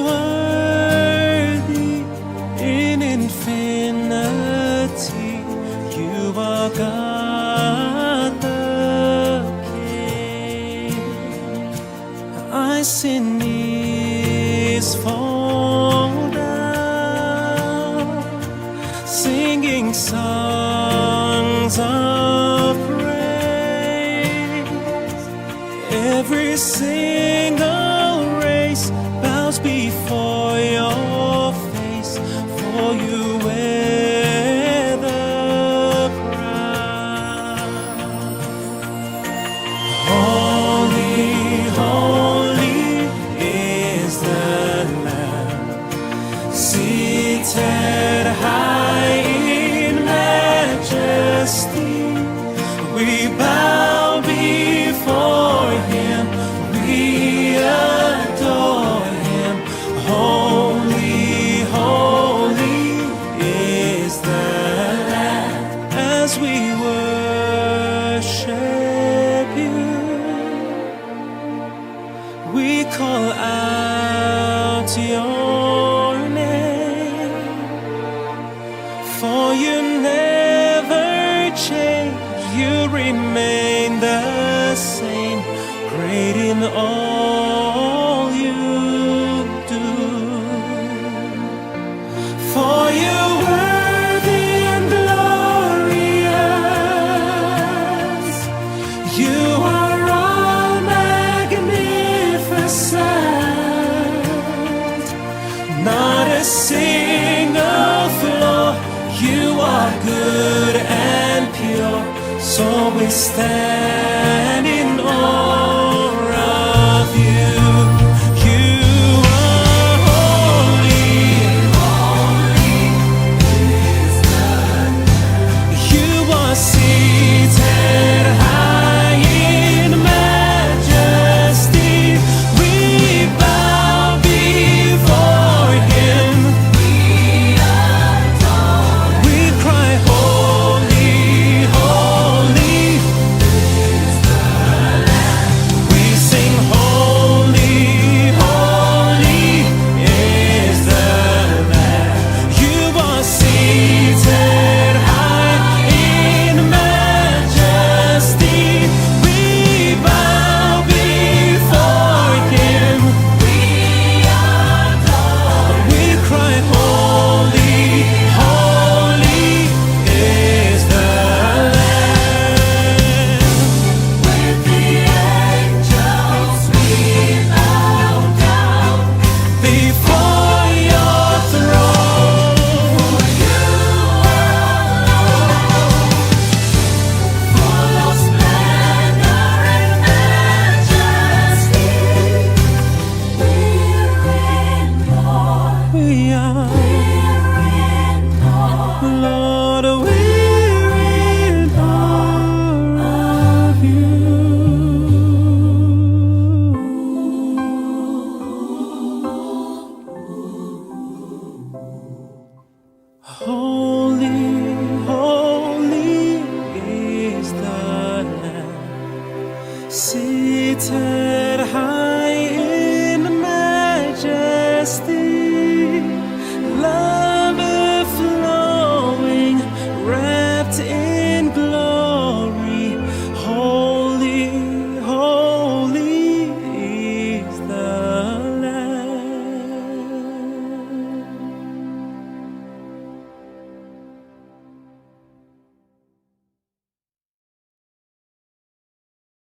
worthy in infinity. You are God the King. I see knees fall down, singing songs of praise. Every single race bows before your face, for you wear the crown. Holy, holy is the Lamb, seated high in majesty. We bow before Him, we adore Him. Holy, holy is the Lamb. As we worship You, we call out Your name, for You never change. You remain the same, great in all You do. For You worthy and glorious, You are all magnificent, not a single flaw. You are good and pure, so we stand in awe of You. You are holy, holy is the Lamb. You are seated high in majesty. We bow before Him, we adore. We cry holy, holy is the Lamb. We sing holy, holy is the Lamb. You are seated high in majesty. We bow before Him, we adore. We cry holy, holy is the Lamb. With the angels we bow down before Your throne. For You alone, full of splendor and majesty, we're in awe. We are, Lord, we're in awe of You. Holy, holy is the Lamb, seated high in majesty.